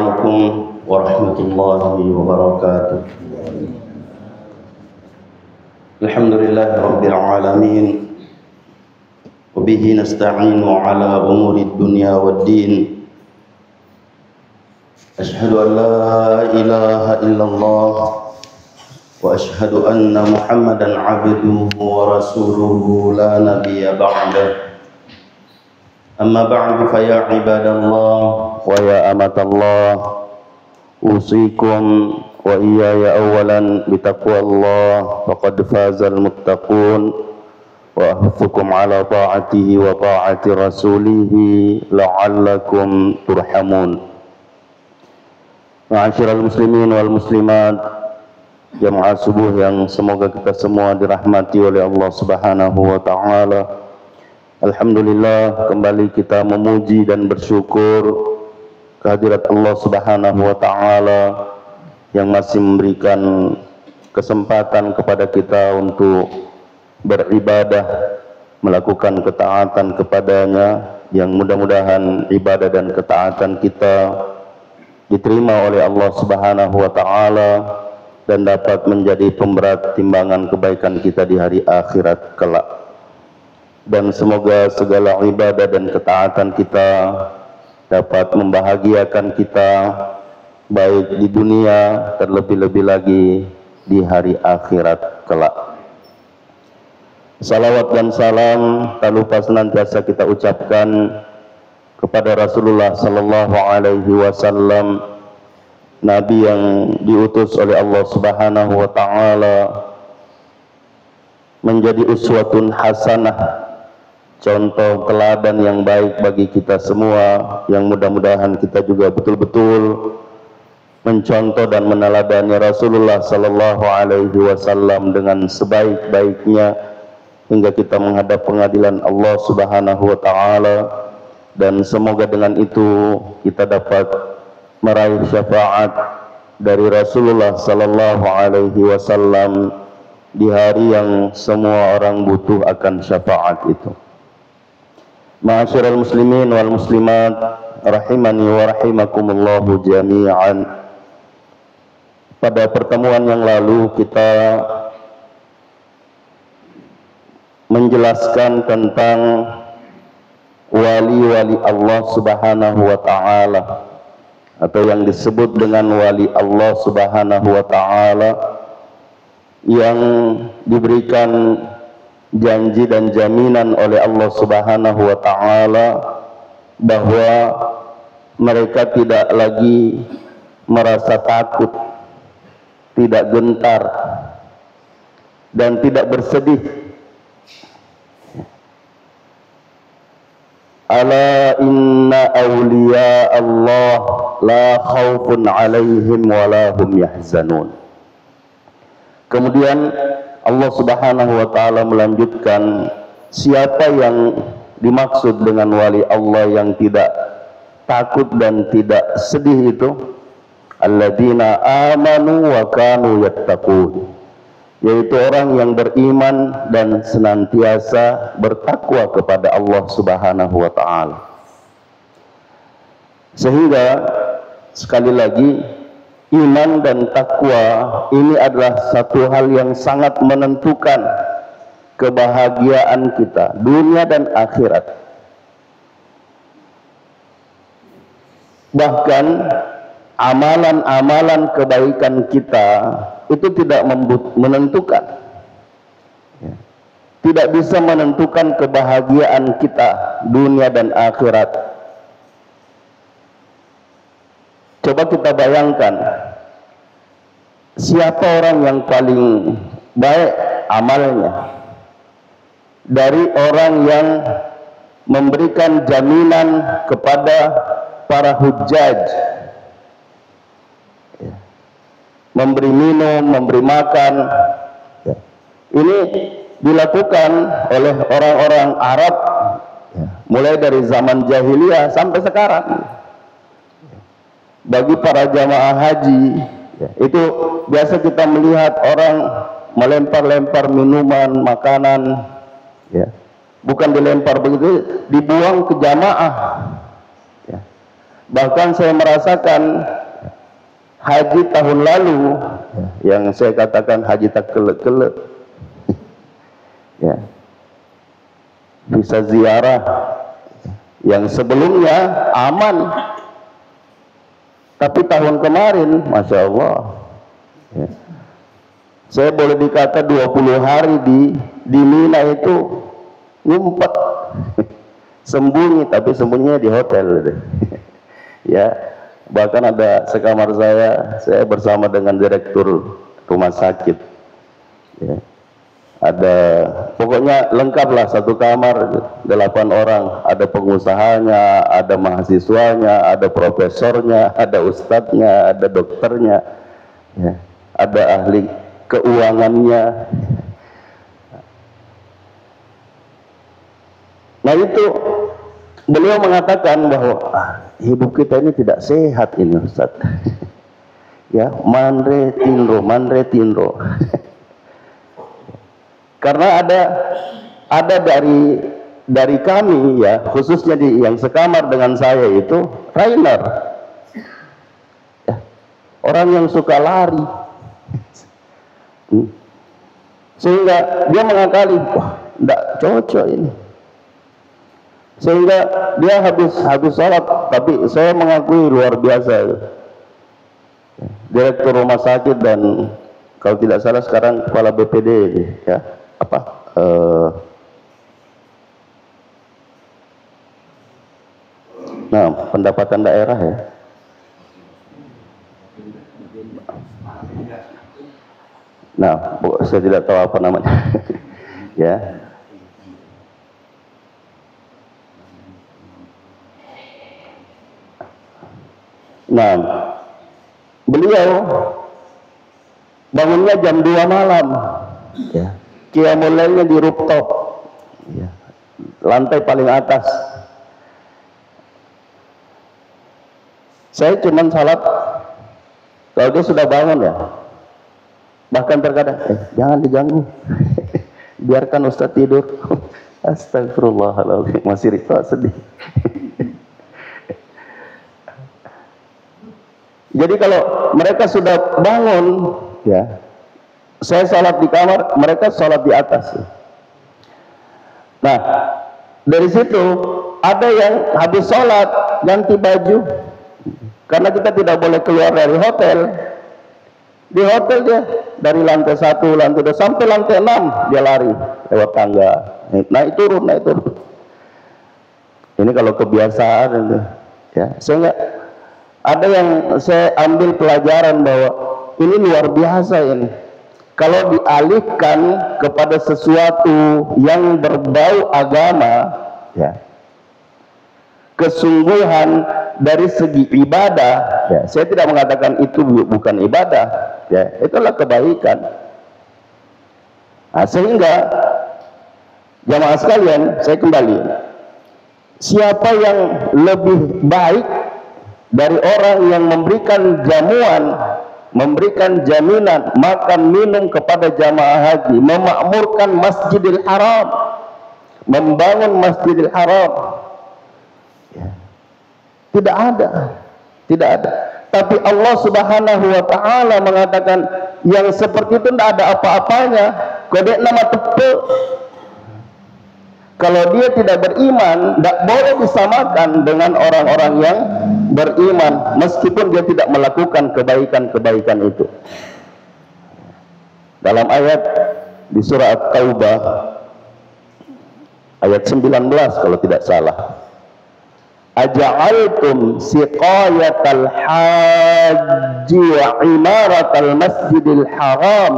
Assalamualaikum warahmatullahi wabarakatuh. Alhamdulillahi rabbil alamin. Wa bihi nasta'inu ala umuri dunya waddin. Ashhadu an la ilaha illallah wa ashhadu anna Muhammadan abduhu wa rasuluhu la nabiyya ba'dah. Amma ba'du fa ya ibadallah wa ya amatallah, usikum wa iyaya awalan bitaqwallah faqad fazal muttaqun wa ahfukum ala ta'atihi wa ta'ati rasulihi la'allakum turhamun. Ma'asyiral muslimin wal muslimat, jamaah subuh yang semoga kita semua dirahmati oleh Allah Subhanahu wa taala. Alhamdulillah, kembali kita memuji dan bersyukur kehadirat Allah Subhanahu wa taala yang masih memberikan kesempatan kepada kita untuk beribadah, melakukan ketaatan kepadanya, yang mudah-mudahan ibadah dan ketaatan kita diterima oleh Allah Subhanahu wa taala dan dapat menjadi pemberat timbangan kebaikan kita di hari akhirat kelak. Dan semoga segala ibadah dan ketaatan kita dapat membahagiakan kita baik di dunia, terlebih-lebih lagi di hari akhirat kelak. Salawat dan salam tak lupa senantiasa kita ucapkan kepada Rasulullah sallallahu alaihi wasallam, Nabi yang diutus oleh Allah Subhanahu wa taala menjadi uswatun hasanah, contoh teladan yang baik bagi kita semua, yang mudah-mudahan kita juga betul-betul mencontoh dan meneladani Rasulullah sallallahu alaihi wasallam dengan sebaik-baiknya hingga kita menghadap pengadilan Allah Subhanahu wa taala. Dan semoga dengan itu kita dapat meraih syafaat dari Rasulullah sallallahu alaihi wasallam di hari yang semua orang butuh akan syafaat itu. Ma'asyiral muslimin wal muslimat, rahimani wa rahimakumullahu jami'an. Pada pertemuan yang lalu kita menjelaskan tentang wali-wali Allah Subhanahu wa taala, atau yang disebut dengan wali Allah Subhanahu wa taala, yang diberikan janji dan jaminan oleh Allah Subhanahu wa taala bahwa mereka tidak lagi merasa takut, tidak gentar, dan tidak bersedih. Ala inna awliya Allah la khawfun alaihim wa la hum yahzanun. Kemudian Allah Subhanahu wa taala melanjutkan, siapa yang dimaksud dengan wali Allah yang tidak takut dan tidak sedih itu? Alladzina amanu wa kanu yattaqun, yaitu orang yang beriman dan senantiasa bertakwa kepada Allah Subhanahu wa taala. Sehingga sekali lagi, iman dan takwa ini adalah satu hal yang sangat menentukan kebahagiaan kita dunia dan akhirat. Bahkan amalan-amalan kebaikan kita itu tidak menentukan, tidak bisa menentukan kebahagiaan kita dunia dan akhirat. Coba kita bayangkan, siapa orang yang paling baik amalnya dari orang yang memberikan jaminan kepada para hujjaj, memberi minum, memberi makan. Ini dilakukan oleh orang-orang Arab mulai dari zaman jahiliyah sampai sekarang. Bagi para jamaah haji, itu biasa kita melihat orang melempar-lempar minuman, makanan, bukan dilempar begitu, dibuang ke jamaah. Bahkan saya merasakan haji tahun lalu yang saya katakan haji tak kelek-kelek ya, bisa ziarah yang sebelumnya aman, tapi tahun kemarin Masya Allah ya, saya boleh dikata 20 hari di Mina itu ngumpet sembunyi, tapi sembunyinya di hotel ya. Bahkan ada sekamar saya bersama dengan direktur rumah sakit ya. Ada pokoknya lengkap lah, satu kamar 8 orang, ada pengusahanya, ada mahasiswanya, ada profesornya, ada ustadznya, ada dokternya ya, ada ahli keuangannya. Nah itu beliau mengatakan bahwa hidup kita ini tidak sehat ini Ustaz ya, manre tinro karena ada dari kami ya, khususnya yang sekamar dengan saya itu trainer ya, orang yang suka lari sehingga dia mengakali, wah tidak cocok ini, sehingga dia habis sholat. Tapi saya mengakui luar biasa direktur rumah sakit dan kalau tidak salah sekarang kepala BPD ya, nah pendapatan daerah ya, nah saya tidak tahu apa namanya ya. Nah, beliau bangunnya jam 2 malam ya, qiyamul lailnya di rooftop ya, lantai paling atas. Saya cuman salat kalau dia sudah bangun ya, bahkan terkadang jangan diganggu biarkan Ustaz tidur. Astagfirullahaladzim, masih ritual sedih. Jadi kalau mereka sudah bangun ya, saya sholat di kamar, mereka sholat di atas. Nah dari situ ada yang habis sholat ganti baju, karena kita tidak boleh keluar dari hotel. Di hotel dia dari lantai 1, lantai 2 sampai lantai 6 dia lari lewat tangga, naik turun. Ini kalau kebiasaan itu ya, sehingga ada yang saya ambil pelajaran bahwa ini luar biasa ini. Kalau dialihkan kepada sesuatu yang berbau agama, ya, kesungguhan dari segi ibadah, ya, saya tidak mengatakan itu bukan ibadah, ya, itulah kebaikan. Nah, sehingga jamaah sekalian, saya kembali, siapa yang lebih baik dari orang yang memberikan jamuan, memberikan jaminan makan minum kepada jamaah haji, memakmurkan Masjidil Haram, membangun Masjidil Haram? Ya. Tidak ada. Tapi Allah Subhanahu wa Ta'ala mengatakan yang seperti itu tidak ada apa-apanya. Kode nama tepe. Kalau dia tidak beriman, tidak boleh disamakan dengan orang-orang yang beriman, meskipun dia tidak melakukan kebaikan-kebaikan itu. Dalam ayat di surah At-Taubah ayat 19 kalau tidak salah, aja'altum siqayatal haji wa imaratal masjidil haram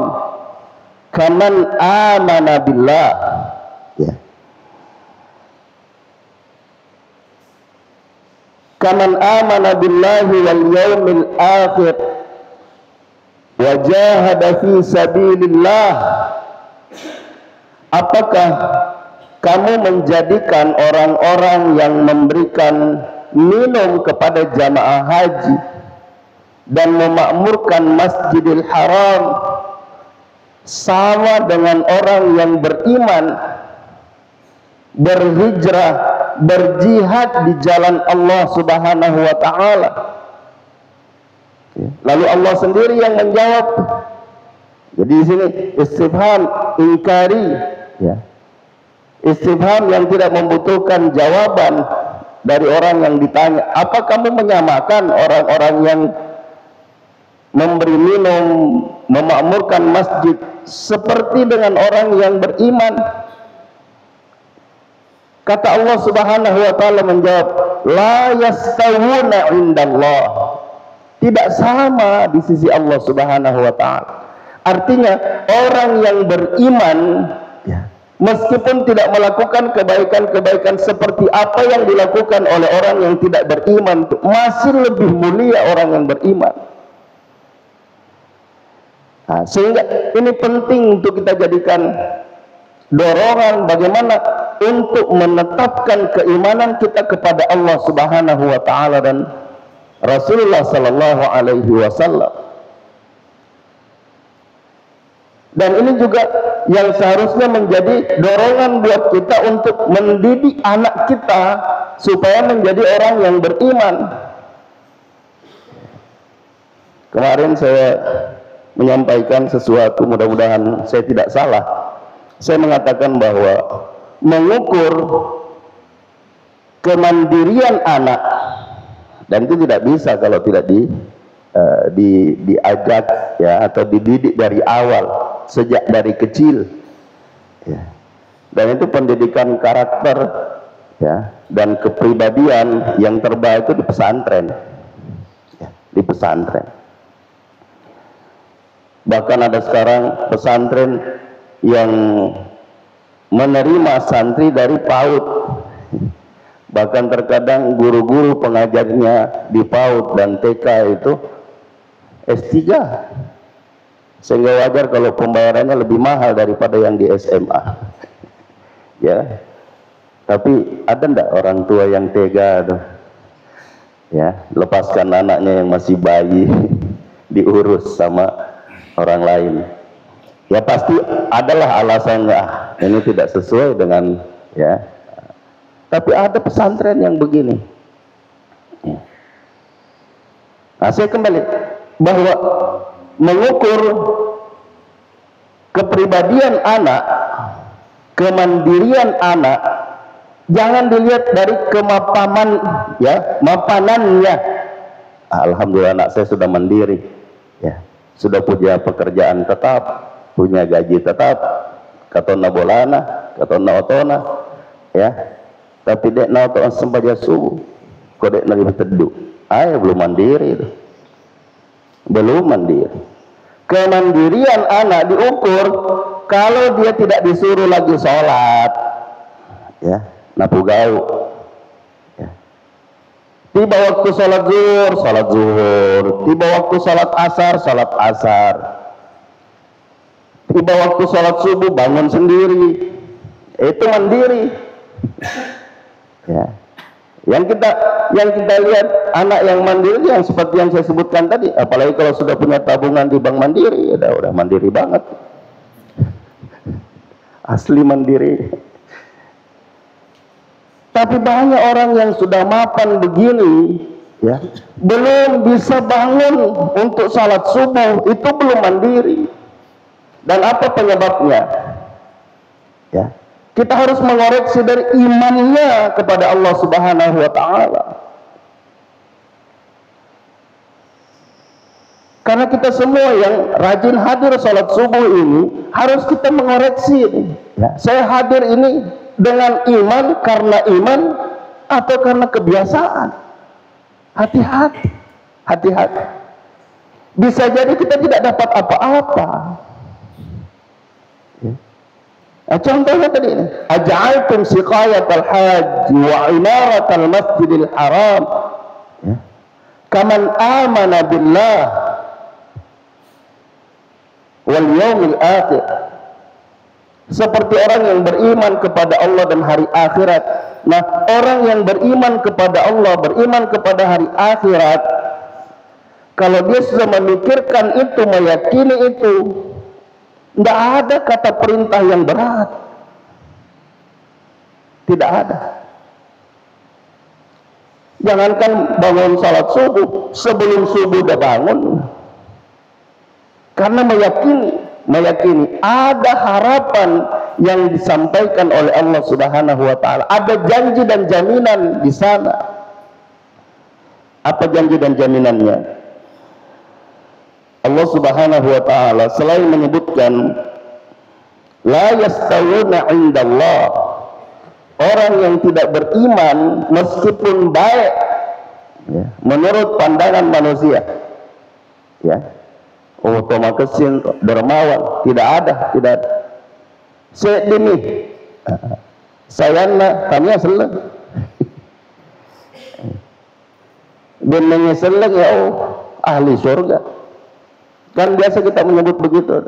kaman amana billah. Ya. Kaman amana billahi wal yaumil akhir wa jahada fi sabilillah. Apakah kamu menjadikan orang-orang yang memberikan minum kepada jamaah haji dan memakmurkan Masjidil Haram sama dengan orang yang beriman, berhijrah berjihad di jalan Allah Subhanahu wa taala. Lalu Allah sendiri yang menjawab. Jadi di sini istifham ingkari, ya. Istifham yang tidak membutuhkan jawaban dari orang yang ditanya. Apa kamu menyamakan orang-orang yang memberi minum, memakmurkan masjid seperti dengan orang yang beriman? Kata Allah Subhanahu wa taala menjawab, la yastawuna indallah. Tidak sama di sisi Allah Subhanahu wa taala. Artinya orang yang beriman, ya, meskipun tidak melakukan kebaikan-kebaikan seperti apa yang dilakukan oleh orang yang tidak beriman, masih lebih mulia orang yang beriman. Nah, sehingga ini penting untuk kita jadikan dorongan bagaimana untuk menetapkan keimanan kita kepada Allah Subhanahu wa taala dan Rasulullah sallallahu alaihi wasallam. Dan ini juga yang seharusnya menjadi dorongan buat kita untuk mendidik anak kita supaya menjadi orang yang beriman. Kemarin saya menyampaikan sesuatu, mudah-mudahan saya tidak salah. Saya mengatakan bahwa mengukur kemandirian anak, dan itu tidak bisa kalau tidak diajak, ya, atau dididik dari awal, sejak dari kecil, ya. Dan itu pendidikan karakter, ya, dan kepribadian yang terbaik itu di pesantren, ya, di pesantren. Bahkan ada sekarang pesantren yang menerima santri dari PAUD. Bahkan terkadang guru-guru pengajarnya di PAUD dan TK itu S3, sehingga wajar kalau pembayarannya lebih mahal daripada yang di SMA. Ya, tapi ada ndak orang tua yang tega tuh, ya, lepaskan anaknya yang masih bayi diurus sama orang lain? Ya pasti adalah alasannya, ini tidak sesuai dengan, ya. Tapi ada pesantren yang begini. Nah, saya kembali bahwa mengukur kepribadian anak, kemandirian anak, jangan dilihat dari kemapanan, ya, mapanannya. Alhamdulillah anak saya sudah mandiri, ya, sudah punya pekerjaan tetap, punya gaji tetap, katona bolana, katona otona, ya. Tapi dek na otona sembaja subuh, kodek na teduh, belum mandiri itu. Belum mandiri. Kemandirian anak diukur kalau dia tidak disuruh lagi sholat, ya, napu gau, ya. Tiba waktu sholat zuhur, sholat zuhur. Tiba waktu sholat asar, sholat asar. Tiba waktu sholat subuh, bangun sendiri. Itu mandiri, ya. Yang kita lihat anak yang mandiri yang seperti yang saya sebutkan tadi, apalagi kalau sudah punya tabungan di bank mandiri, ya udah mandiri banget, asli mandiri. Tapi banyak orang yang sudah mapan begini, ya, belum bisa bangun untuk salat subuh, itu belum mandiri. Dan apa penyebabnya? Ya, kita harus mengoreksi dari imannya kepada Allah Subhanahu wa taala. Karena kita semua yang rajin hadir salat subuh ini harus kita mengoreksi. Ya, saya hadir ini dengan iman karena iman atau karena kebiasaan? Hati-hati, hati-hati. Bisa jadi kita tidak dapat apa-apa. Nah, contohnya tadi ini, aj'altum siqayatal hajj wa imaratal masjidil haram, ya, kaman amana billah wal yaumil akhir, seperti orang yang beriman kepada Allah dan hari akhirat. Nah, orang yang beriman kepada Allah, beriman kepada hari akhirat, kalau dia sudah memikirkan itu, meyakini itu, tidak ada kata perintah yang berat. Tidak ada. Jangankan bangun salat subuh, sebelum subuh udah bangun. Karena meyakini ada harapan yang disampaikan oleh Allah Subhanahu wa taala. Ada janji dan jaminan di sana. Apa janji dan jaminannya? Allah Subhanahu wa taala selain menyebutkan la yastawuna indallah, orang yang tidak beriman meskipun baik ya, menurut pandangan manusia ya, kesin dermawan, tidak ada sedini sayana kami seleng dan menyeseleng ya ahli surga. Kan biasa kita menyebut begitu.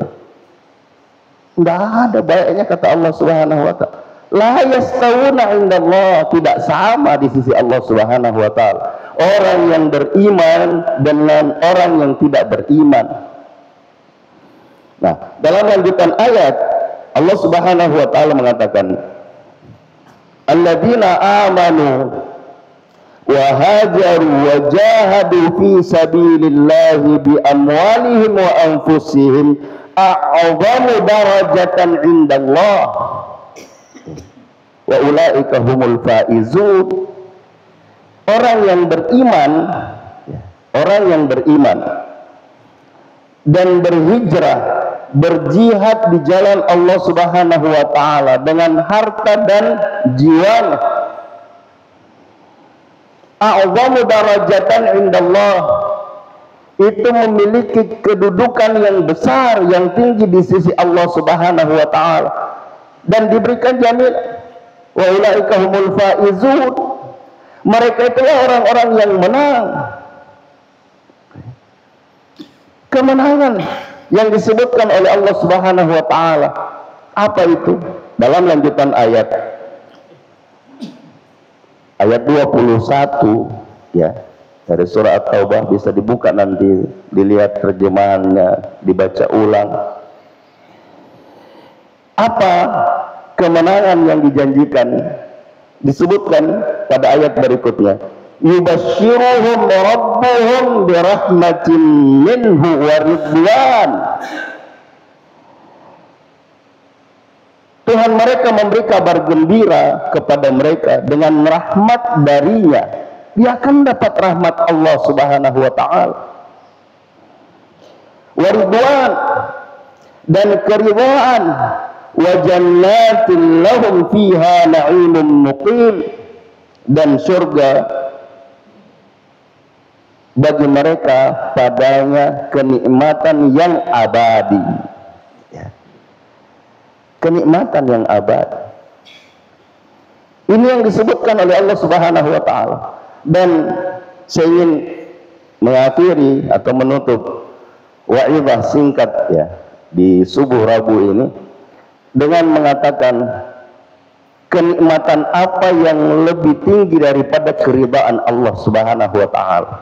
Tidak ada baiknya kata Allah Subhanahu wa taala. La yastawuna indallah, tidak sama di sisi Allah Subhanahu wa taala. Orang yang beriman dengan orang yang tidak beriman. Nah, dalam lanjutan ayat Allah Subhanahu wa taala mengatakan, alladzina amanu wa hajaru wa jahadu fi sabilillahi bi amwalihim wa anfusihim a'zamu darajatan indallah wa ulaika humul faizun. Orang yang beriman dan berhijrah, berjihad di jalan Allah Subhanahu wa taala dengan harta dan jiwanya, a'zamu darajatan indallah, itu memiliki kedudukan yang besar, yang tinggi di sisi Allah Subhanahu wa taala, dan diberikan jaminan wa ulaika humul faizun. Mereka itulah orang-orang yang menang. Kemenangan yang disebutkan oleh Allah Subhanahu wa taala apa itu? Dalam lanjutan ayat 21 ya, dari surah At-Taubah, bisa dibuka nanti, dilihat terjemahannya, dibaca ulang. Apa kemenangan yang dijanjikan? Disebutkan pada ayat berikutnya, yubashshiruhum rabbuhum birahmatin minhu wa ridwan. Tuhan mereka memberi kabar gembira kepada mereka dengan rahmat darinya. Dia akan dapat rahmat Allah Subhanahu wa taala. Wa ridwan, dan keridhaan, wa jannatin lahum fiha na'imun muqim, dan surga bagi mereka padanya kenikmatan yang abadi ya. Kenikmatan yang abadi ini yang disebutkan oleh Allah Subhanahu wa taala. Dan saya ingin mengakhiri atau menutup wa'idhah singkat ya di subuh Rabu ini dengan mengatakan, kenikmatan apa yang lebih tinggi daripada keridhaan Allah Subhanahu wa taala?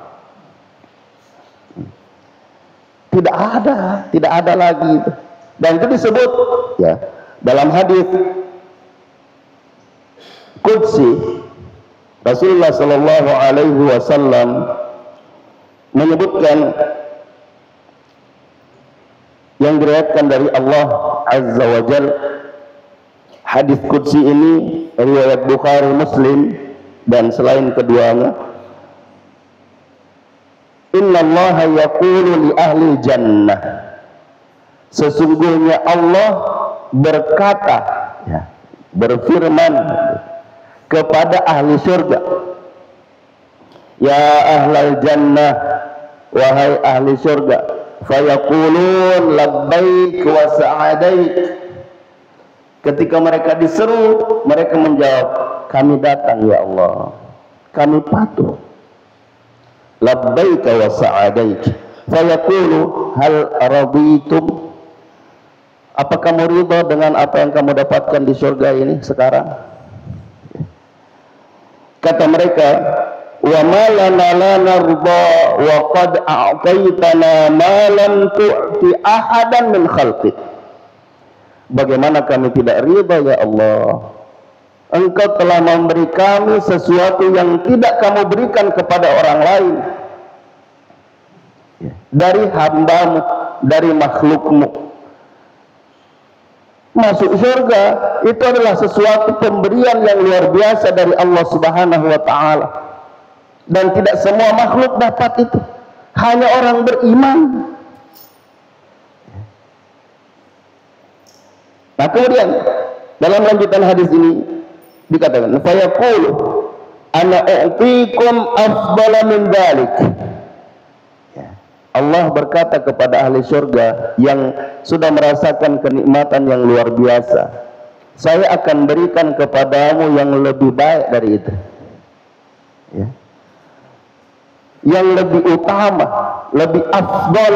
Tidak ada lagi. Dan itu disebut ya dalam hadis qudsi, Rasulullah sallallahu alaihi wasallam menyebutkan, yang diriwayatkan dari Allah Azza wa Jal. Hadis qudsi ini riwayat Bukhari, Muslim, dan selain keduanya. Innallaha yaqulu li ahli jannah, sesungguhnya Allah berkata ya, berfirman kepada ahli surga, ya ahlal jannah, wahai ahli surga, fayaqulun labbaik wa sa'adaik. Ketika mereka diseru, mereka menjawab, kami datang ya Allah, kami patuh. Labbaik wa sa'adaik. Fayaqulu hal raditum, apa kamu ridha dengan apa yang kamu dapatkan di surga ini sekarang? Kata mereka, wa ma lana la narda wa qad a'taitana ma lam tu'ti ahadan min khalqik. Bagaimana kami tidak ridha ya Allah, Engkau telah memberi kami sesuatu yang tidak kamu berikan kepada orang lain dari hambamu, dari makhlukmu. Masuk surga itu adalah sesuatu pemberian yang luar biasa dari Allah Subhanahu wa ta'ala, dan tidak semua makhluk dapat itu, hanya orang beriman. Nah, kemudian dalam lanjutan hadis ini dikatakan, fayaqulu ana u'tikum afdala min dzalik. Allah berkata kepada ahli surga yang sudah merasakan kenikmatan yang luar biasa, saya akan berikan kepadamu yang lebih baik dari itu, ya, yang lebih utama, lebih afdal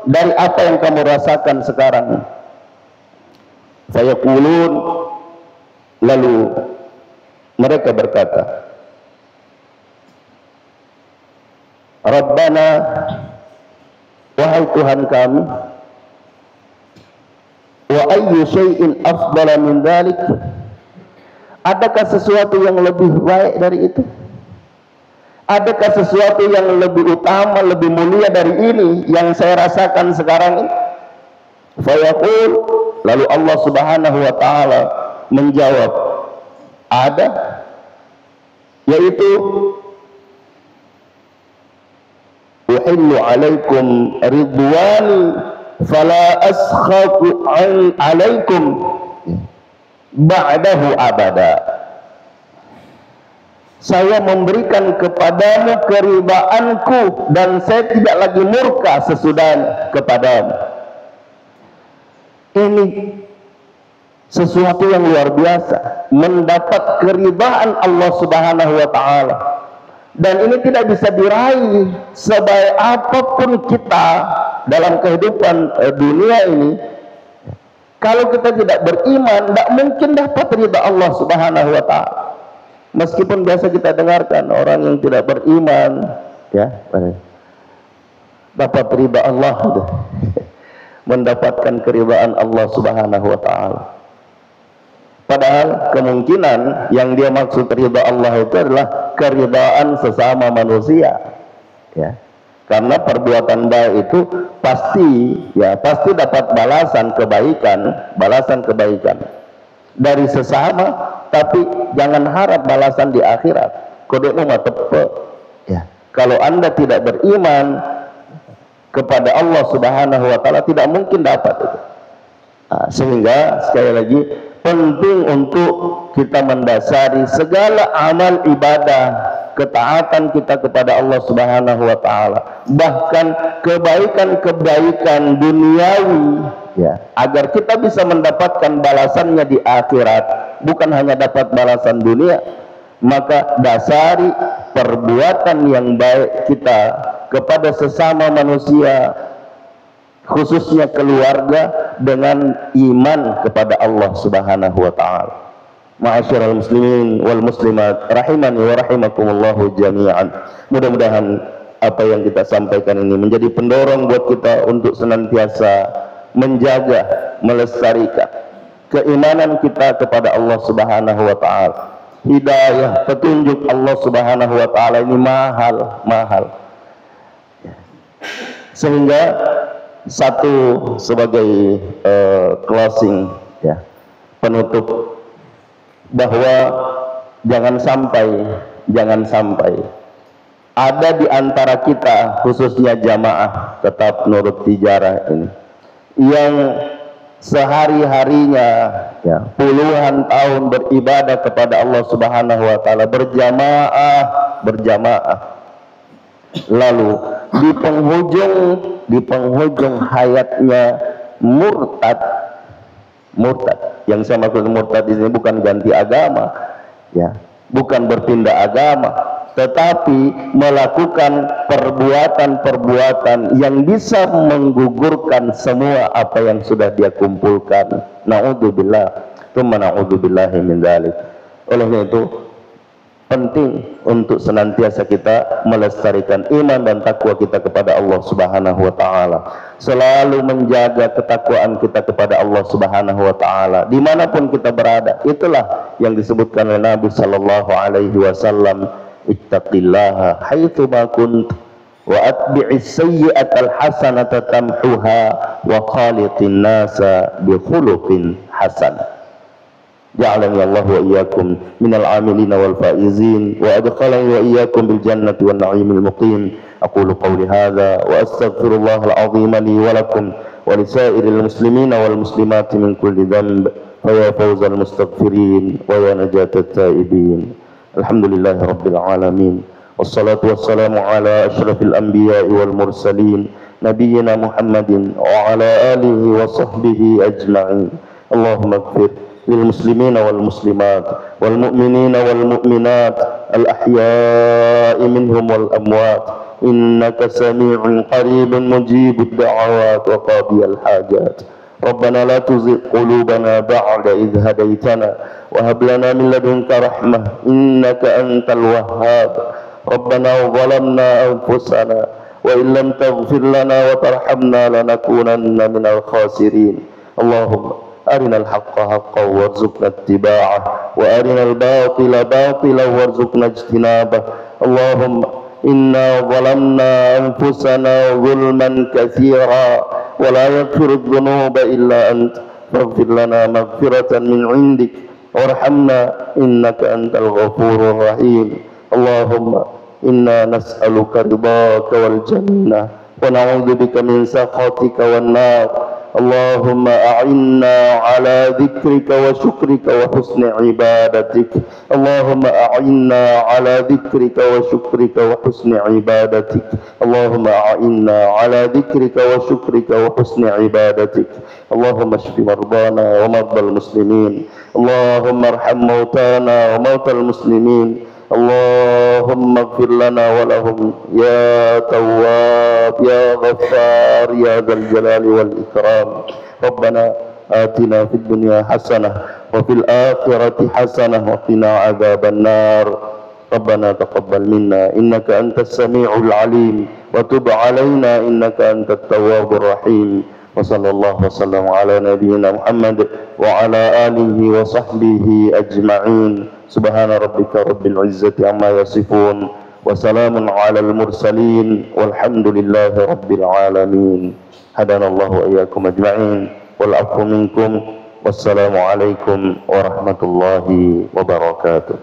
dari apa yang kamu rasakan sekarang. Fayaqulun, lalu mereka berkata, Rabbana, wahai Tuhan kami, wa ayyu syai'in afdala min dzalik, adakah sesuatu yang lebih baik dari itu? Adakah sesuatu yang lebih utama, lebih mulia dari ini yang saya rasakan sekarang ini? Fayaqul, lalu Allah Subhanahu wa ta'ala menjawab, ada, yaitu uhillu alaikum ridwani fala askhatu alaikum ba'dahu abada. Saya memberikan kepadamu keribaanku dan saya tidak lagi murka sesudahnya kepadamu. Ini sesuatu yang luar biasa, mendapat keridhaan Allah Subhanahu wa ta'ala. Dan ini tidak bisa diraih sebaik apapun kita dalam kehidupan dunia ini. Kalau kita tidak beriman, tidak mungkin dapat ridha Allah Subhanahu wa ta'ala. Meskipun biasa kita dengarkan orang yang tidak beriman, ya, dapat ridha Allah, mendapatkan keridhaan Allah Subhanahu wa ta'ala. Padahal kemungkinan yang dia maksud ridha Allah itu adalah keridhaan sesama manusia, ya. Karena perbuatan baik itu pasti dapat balasan kebaikan dari sesama, tapi jangan harap balasan di akhirat. Kode mah tepe, ya. Kalau Anda tidak beriman kepada Allah Subhanahu wa ta'ala, tidak mungkin dapat itu. Nah, sehingga sekali lagi penting untuk kita mendasari segala amal ibadah, ketaatan kita kepada Allah Subhanahu wa ta'ala, bahkan kebaikan-kebaikan duniawi, ya, agar kita bisa mendapatkan balasannya di akhirat, bukan hanya dapat balasan dunia. Maka dasari perbuatan yang baik kita kepada sesama manusia, khususnya keluarga, dengan iman kepada Allah Subhanahu wa ta'ala. Ma'asyiral muslimin wal muslimat rahimani wa rahimakumullahu jami'an. Mudah-mudahan apa yang kita sampaikan ini menjadi pendorong buat kita untuk senantiasa menjaga, melestarikan keimanan kita kepada Allah Subhanahu wa ta'ala. Hidayah, petunjuk Allah Subhanahu wa ta'ala ini mahal. Sehingga satu sebagai closing, ya, penutup, bahwa jangan sampai ada di antara kita, khususnya jamaah tetap nurut tijarah ini, yang sehari-harinya, ya, puluhan tahun beribadah kepada Allah Subhanahu wa ta'ala berjamaah, lalu di penghujung hayatnya murtad. Yang saya maksud murtad di sini bukan ganti agama, ya, bukan berpindah agama, tetapi melakukan perbuatan-perbuatan yang bisa menggugurkan semua apa yang sudah dia kumpulkan. Na'udzubillah, tsumma na'udzubillahi min dzalik. Oleh itu, penting untuk senantiasa kita melestarikan iman dan takwa kita kepada Allah Subhanahu wa taala. Selalu menjaga ketakwaan kita kepada Allah Subhanahu wa taala dimanapun kita berada. Itulah yang disebutkan oleh Nabi sallallahu alaihi wasallam, ittaqillaha haitsu ma kunt wa atbi'is sayyi'atal hasanata tamhuha wa khaliqin nasa bi khuluqin hasan. Ja'alani Allah wa iyyakum minal 'amilin wal faizin wa adkhalani wa iyyakum bil jannati wan na'imil muqim. Aqulu qawli hadza wa astaghfirullahal 'azim li wa lakum wa lisairil muslimina wal muslimati min kulli dhanb fa ya fawzal mustaghfirin wa ya najatat taibin. Alhamdulillahi rabbil alamin. Wassalatu wassalamu ala asyrafil anbiya'i wal mursalin nabiyyina Muhammadin wa ala alihi wa sahbihi ajma'in. Allahumma ighfir للمسلمين والمسلمات والمؤمنين والمؤمنات الأحياء منهم والأموات إنك سميع قريب مجيب الدعوات وقاضي الحاجات. ربنا لا تزغ قلوبنا بعد إذ هديتنا وهب لنا من لدنك رحمة إنك أنت الوهاب. ربنا ظلمنا أنفسنا وإن لم تغفر لنا وترحمنا لنكونن من الخاسرين. اللهم أرنا الحق حقا وارزقنا اتباعه وأرنا الباطل باطلا وارزقنا اجتنابه. اللهم إنا ظلمنا أنفسنا ظلما كثيرا ولا يغفر الذنوب إلا أنت فاغفر لنا مغفرة من عندك وارحمنا إنك أنت الغفور الرحيم. اللهم إنا نسألك رضاك والجنة ونعوذ بك من سخطك والنار. اللهم أعنا على ذكرك وشكرك وحسن عبادتك. اللهم أعنا على ذكرك وشكرك وحسن عبادتك. اللهم أعنا على ذكرك وشكرك وحسن عبادتك. اللهم اشف مرضانا ومرضى المسلمين. اللهم ارحم موتانا وموتى المسلمين. اللهم اغفر لنا ولهم يا تواب يا غفار يا ذا الجلال والإكرام. ربنا آتنا في الدنيا حسنة وفي الآخرة حسنة وقنا عذاب النار. ربنا تقبل منا إنك أنت السميع العليم وتب علينا إنك أنت التواب الرحيم. وصلى الله وسلم على نبينا محمد وعلى آله وصحبه أجمعين. سبحان ربك رب العزة عما يصفون وسلام على المرسلين والحمد لله رب العالمين. هدانا الله وإياكم أجمعين والعفو منكم والسلام عليكم ورحمة الله وبركاته.